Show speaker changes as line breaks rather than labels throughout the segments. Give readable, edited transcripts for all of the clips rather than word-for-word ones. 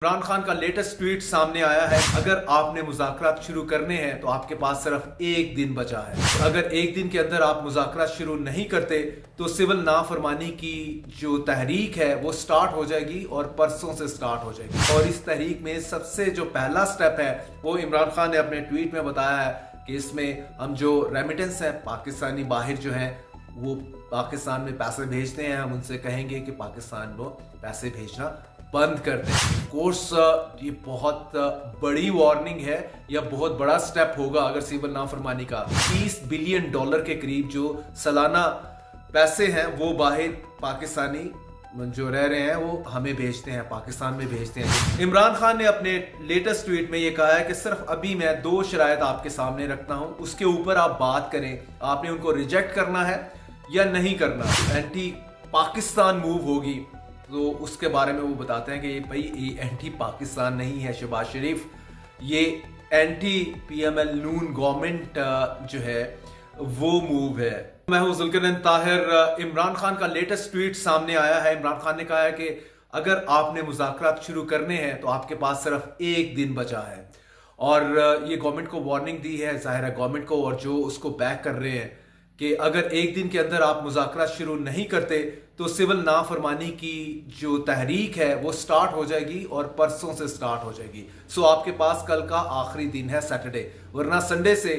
इमरान खान का latest tweet सामने आया है। अगर आपने मुज़ाकरात शुरू करने हैं तो आपके पास सिर्फ एक दिन बचा है। अगर एक दिन के अंदर आप मुज़ाकरात शुरू नहीं करते तो सिविल नाफरमानी की जो तहरीक है वो स्टार्ट हो जाएगी और परसों से स्टार्ट हो जाएगी। और इस तहरीक में सबसे जो पहला स्टेप है वो इमरान खान ने अपने ट्वीट में बताया है कि इसमें हम जो रेमिटेंस है पाकिस्तानी बाहर जो है वो पाकिस्तान में पैसे भेजते हैं, हम उनसे कहेंगे कि पाकिस्तान को पैसे भेजना बंद कर दें। कोर्स ये बहुत बड़ी वार्निंग है या बहुत बड़ा स्टेप होगा अगर सिविल नाफरमानी का। $30 बिलियन के करीब जो सालाना पैसे हैं वो बाहर पाकिस्तानी जो रह रहे हैं वो हमें भेजते हैं, पाकिस्तान में भेजते हैं। इमरान खान ने अपने लेटेस्ट ट्वीट में ये कहा है कि सिर्फ अभी मैं 2 शराइत आपके सामने रखता हूं, उसके ऊपर आप बात करें, आपने उनको रिजेक्ट करना है या नहीं करना। एंटी पाकिस्तान मूव होगी तो उसके बारे में वो बताते हैं कि भाई ये एंटी पाकिस्तान नहीं है शहबाज शरीफ, ये एंटी पीएमएल नून गवर्नमेंट जो है वो मूव है। मैं हूं जुल्करनैन ताहिर। इमरान खान का लेटेस्ट ट्वीट सामने आया है। इमरान खान ने कहा है कि अगर आपने मुज़ाकरात शुरू करने हैं तो आपके पास सिर्फ एक दिन बचा है। और ये गवर्नमेंट को वार्निंग दी है, जाहिर है गवर्नमेंट को और जो उसको बैक कर रहे हैं कि अगर एक दिन के अंदर आप मुज़ाकरात शुरू नहीं करते तो सिविल नाफरमानी की जो तहरीक है वो स्टार्ट हो जाएगी और परसों से स्टार्ट हो जाएगी। सो आपके पास कल का आखिरी दिन है सैटरडे, वरना संडे से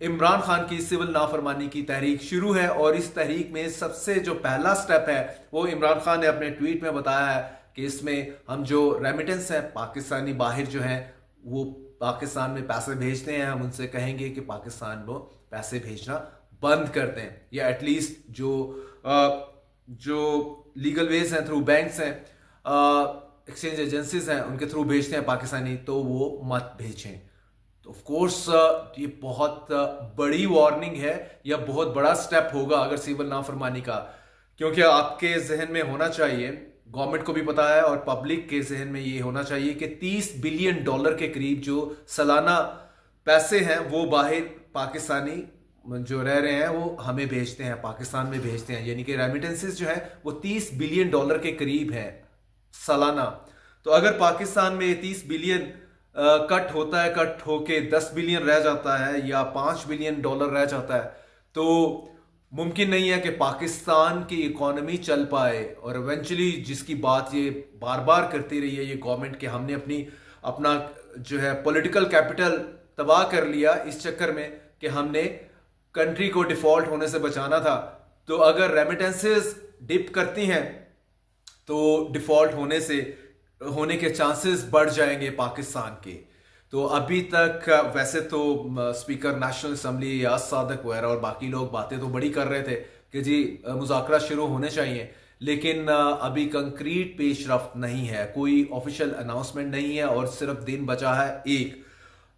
इमरान खान की सिविल नाफरमानी की तहरीक शुरू है। और इस तहरीक में सबसे जो पहला स्टेप है वो इमरान खान ने अपने ट्वीट में बताया है कि इसमें हम जो रेमिटेंस है पाकिस्तानी बाहर जो है वो पाकिस्तान में पैसे भेजते हैं, हम उनसे कहेंगे कि पाकिस्तान को पैसे भेजना बंद कर दें या एटलीस्ट जो लीगल वेज हैं थ्रू बैंक्स हैं, एक्सचेंज एजेंसीज हैं, उनके थ्रू भेजते हैं पाकिस्तानी, तो वो मत भेजें। तो ऑफ कोर्स ये बहुत बड़ी वार्निंग है या बहुत बड़ा स्टेप होगा अगर सिविल नाफरमानी का, क्योंकि आपके जहन में होना चाहिए, गवर्नमेंट को भी पता है और पब्लिक के जहन में ये होना चाहिए कि $30 बिलियन के करीब जो सालाना पैसे हैं वो बाहर पाकिस्तानी जो रह रहे हैं वो हमें भेजते हैं, पाकिस्तान में भेजते हैं। यानी कि रेमिटेंसेस जो है वो $30 बिलियन के करीब है सालाना। तो अगर पाकिस्तान में 30 बिलियन कट होता है, कट होके 10 बिलियन रह जाता है या $5 बिलियन रह जाता है, तो मुमकिन नहीं है कि पाकिस्तान की इकोनॉमी चल पाए। और इवेंचुअली जिसकी बात ये बार बार करती रही है ये गवर्नमेंट कि हमने अपना जो है पॉलिटिकल कैपिटल तबाह कर लिया इस चक्कर में कि हमने कंट्री को डिफॉल्ट होने से बचाना था। तो अगर रेमिटेंसेस डिप करती हैं तो डिफॉल्ट होने के चांसेस बढ़ जाएंगे पाकिस्तान के। तो अभी तक वैसे तो स्पीकर नेशनल असम्बली याज सादक वगैरह और बाकी लोग बातें तो बड़ी कर रहे थे कि जी मुज़ाकरा शुरू होने चाहिए, लेकिन अभी कंक्रीट पेशरफ्त नहीं है, कोई ऑफिशियल अनाउंसमेंट नहीं है और सिर्फ दिन बचा है एक।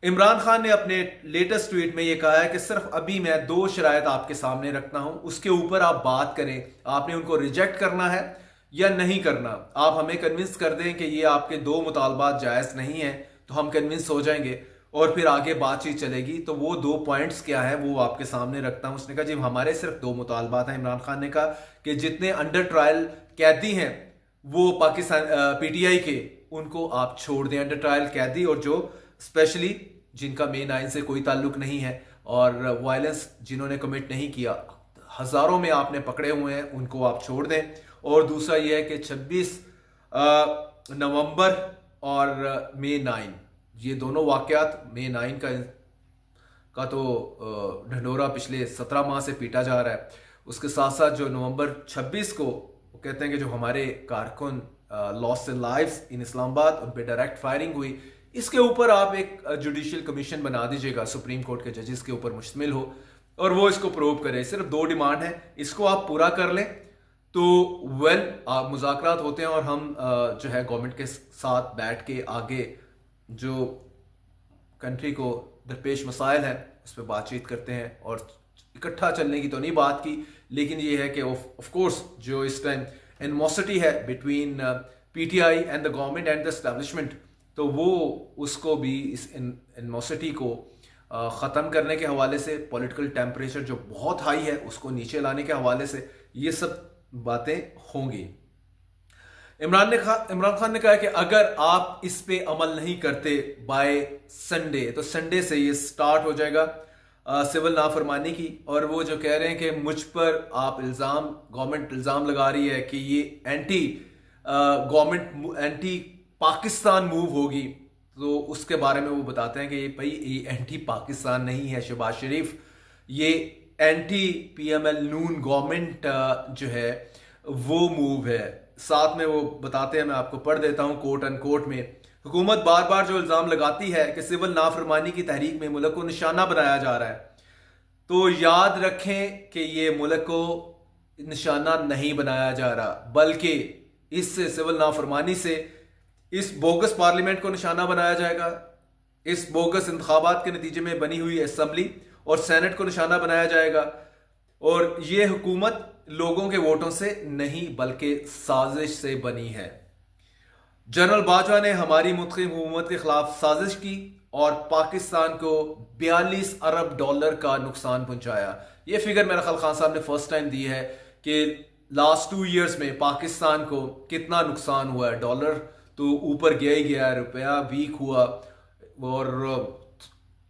इमरान खान ने अपने लेटेस्ट ट्वीट में यह कहा है कि सिर्फ अभी मैं 2 शराइत आपके सामने रखता हूं, उसके ऊपर आप बात करें, आपने उनको रिजेक्ट करना है या नहीं करना। आप हमें कन्विंस कर दें कि ये आपके 2 मुतालबात जायज़ नहीं है तो हम कन्विंस हो जाएंगे और फिर आगे बातचीत चलेगी। तो वो 2 पॉइंट्स क्या है वो आपके सामने रखता हूं। उसने कहा जी हमारे सिर्फ 2 मुतालबात हैं। इमरान खान ने कहा कि जितने अंडर ट्रायल कैदी हैं वो पाकिस्तान पीटीआई के, उनको आप छोड़ दें अंडर ट्रायल कैदी, और जो स्पेशली जिनका मेन 9 से कोई ताल्लुक नहीं है और वायलेंस जिन्होंने कमिट नहीं किया, हजारों में आपने पकड़े हुए हैं, उनको आप छोड़ दें। और दूसरा यह है कि 26 नवंबर और मई 9 ये दोनों वाकयात, मई 9 का तो ढंढोरा पिछले 17 माह से पीटा जा रहा है, उसके साथ साथ जो नवंबर 26 को वो कहते हैं कि जो हमारे कारकुन lost in lives in Islamabad, उन पर डायरेक्ट फायरिंग हुई, इसके ऊपर आप एक जुडिशियल कमीशन बना दीजिएगा, सुप्रीम कोर्ट के जजेस के ऊपर मुश्तमिल हो, और वो इसको प्रूव करे। सिर्फ 2 डिमांड है, इसको आप पूरा कर लें तो आप मुज़ाकरात होते हैं और हम जो है गवर्नमेंट के साथ बैठ के आगे जो कंट्री को दरपेश मसाइल है उस पर बातचीत करते हैं। और इकट्ठा चलने की तो नहीं बात की, लेकिन ये है कि ऑफ कोर्स जो इस टाइम एनिमोसिटी है between PTI and the government and the establishment, तो वो उसको भी इस एनिमोसिटी को ख़त्म करने के हवाले से, पॉलिटिकल टेम्परेचर जो बहुत हाई है उसको नीचे लाने के हवाले से ये सब बातें होंगी। इमरान खान ने कहा कि अगर आप इस पे अमल नहीं करते बाय संडे, तो संडे से ये स्टार्ट हो जाएगा सिविल नाफरमानी की। और वो जो कह रहे हैं कि मुझ पर आप गवर्नमेंट इल्जाम लगा रही है कि ये anti government anti Pakistan move होगी, तो उसके बारे में वो बताते हैं कि ये भाई ये एंटी पाकिस्तान नहीं है शहबाज शरीफ, ये एंटी पीएमएल नून गवर्नमेंट जो है वो मूव है। साथ में वो बताते हैं, मैं आपको पढ़ देता हूं कोट एंड कोट में, हुकूमत बार बार जो इल्जाम लगाती है कि सिविल नाफरमानी की तहरीक में मुल्क को निशाना बनाया जा रहा है, तो याद रखें कि ये मुल्क को निशाना नहीं बनाया जा रहा, बल्कि इससे सिविल नाफरमानी से इस बोगस पार्लियामेंट को निशाना बनाया जाएगा, इस बोगस इंतखाबात के नतीजे में बनी हुई असेंबली और सेनेट को निशाना बनाया जाएगा। और ये हुकूमत लोगों के वोटों से नहीं बल्कि साजिश से बनी है। जनरल बाजवा ने हमारी मुतखिम हुकूमत के खिलाफ साजिश की और पाकिस्तान को 42 अरब डॉलर का नुकसान पहुंचाया। ये फिगर मेरा ख्याल खान साहब ने फर्स्ट टाइम दी है कि लास्ट 2 इयर्स में पाकिस्तान को कितना नुकसान हुआ है। डॉलर तो ऊपर गया ही गया, रुपया वीक हुआ और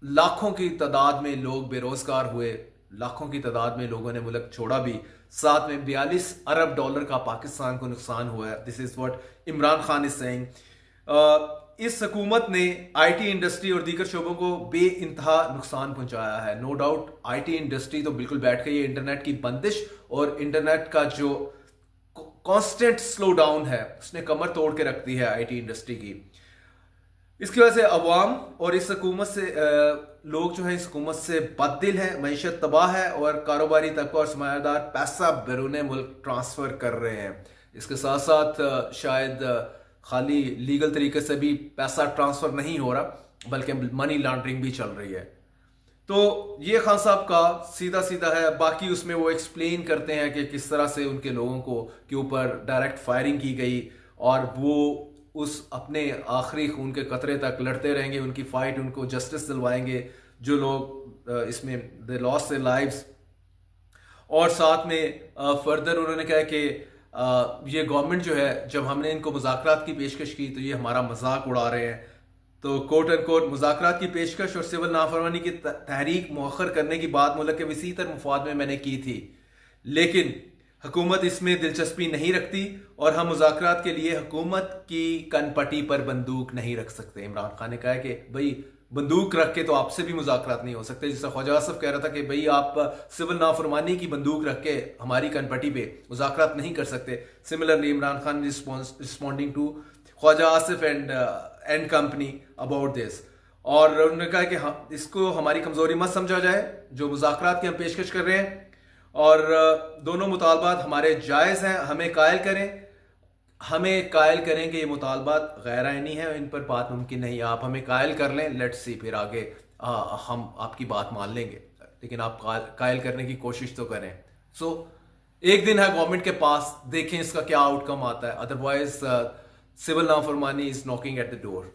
लाखों की तादाद में लोग बेरोजगार हुए, लाखों की तादाद में लोगों ने मुल्क छोड़ा भी। साथ में 42 अरब डॉलर का पाकिस्तान को नुकसान हुआ है। This is what Imran Khan is saying. इस हुकूमत ने आईटी इंडस्ट्री और दीगर शोबों को बेइंतहा नुकसान पहुंचाया है। नो डाउट आईटी इंडस्ट्री तो बिल्कुल बैठ गई है। इंटरनेट की बंदिश और इंटरनेट का जो कांस्टेंट स्लो डाउन है उसने कमर तोड़ के रख दी है आईटी इंडस्ट्री की। इसकी वजह से अवाम और इस हुकूमत से लोग जो है इस हुकूमत से बददिल है, मईशत तबाह है और कारोबारी तबका और सरमायादार पैसा बैरून मुल्क ट्रांसफर कर रहे हैं। इसके साथ साथ शायद खाली लीगल तरीके से भी पैसा ट्रांसफर नहीं हो रहा बल्कि मनी लॉन्ड्रिंग भी चल रही है। तो ये खान साहब का सीधा सीधा है। बाकी उसमें वो एक्सप्लेन करते हैं कि किस तरह से उनके लोगों को के ऊपर डायरेक्ट फायरिंग की गई और वो उस अपने आखिरी खून के कतरे तक लड़ते रहेंगे, उनकी फाइट, उनको जस्टिस दिलवाएंगे जो लोग इसमें दे लॉस्ट देयर लाइव्स। और साथ में फर्दर उन्होंने कहा कि ये गवर्नमेंट जो है, जब हमने इनको मुज़ाकरात की पेशकश की तो ये हमारा मजाक उड़ा रहे हैं। तो कोट एंड कोट मुज़ाकरात की पेशकश और सिविल नाफरमानी की तहरीक मौखर करने की बात मुल्क के वसीतर मुफाद में मैंने की थी, लेकिन हुकूमत इसमें दिलचस्पी नहीं रखती और हम मुज़ाकरात के लिए हुकूमत की कनपटी पर बंदूक नहीं रख सकते। इमरान खान ने कहा कि भाई बंदूक रख के तो आपसे भी मुज़ाकरात नहीं हो सकते। जैसा ख्वाजा आसिफ कह रहा था कि भाई आप सिविल नाफरमानी की बंदूक रख के हमारी कनपटी पे मुज़ाकरात नहीं कर सकते। Similarly Imran Khan responding to Khawaja Asif and company about this, और उन्होंने कहा कि हाँ, इसको हमारी कमजोरी मत समझा जाए जो मुज़ाकरात की हम पेशकश कर रहे हैं, और दोनों मुतालबात हमारे जायज़ हैं, हमें कायल करें कि ये मुतालबात गैर आइनी है, इन पर बात मुमकिन नहीं। आप हमें कायल कर लें, लेट्स सी, फिर आगे हम आपकी बात मान लेंगे, लेकिन आप कायल करने की कोशिश तो करें। सो एक दिन है गवर्नमेंट के पास, देखें इसका क्या आउटकम आता है। अदरवाइज सिविल नाफरमानी is knocking at the door.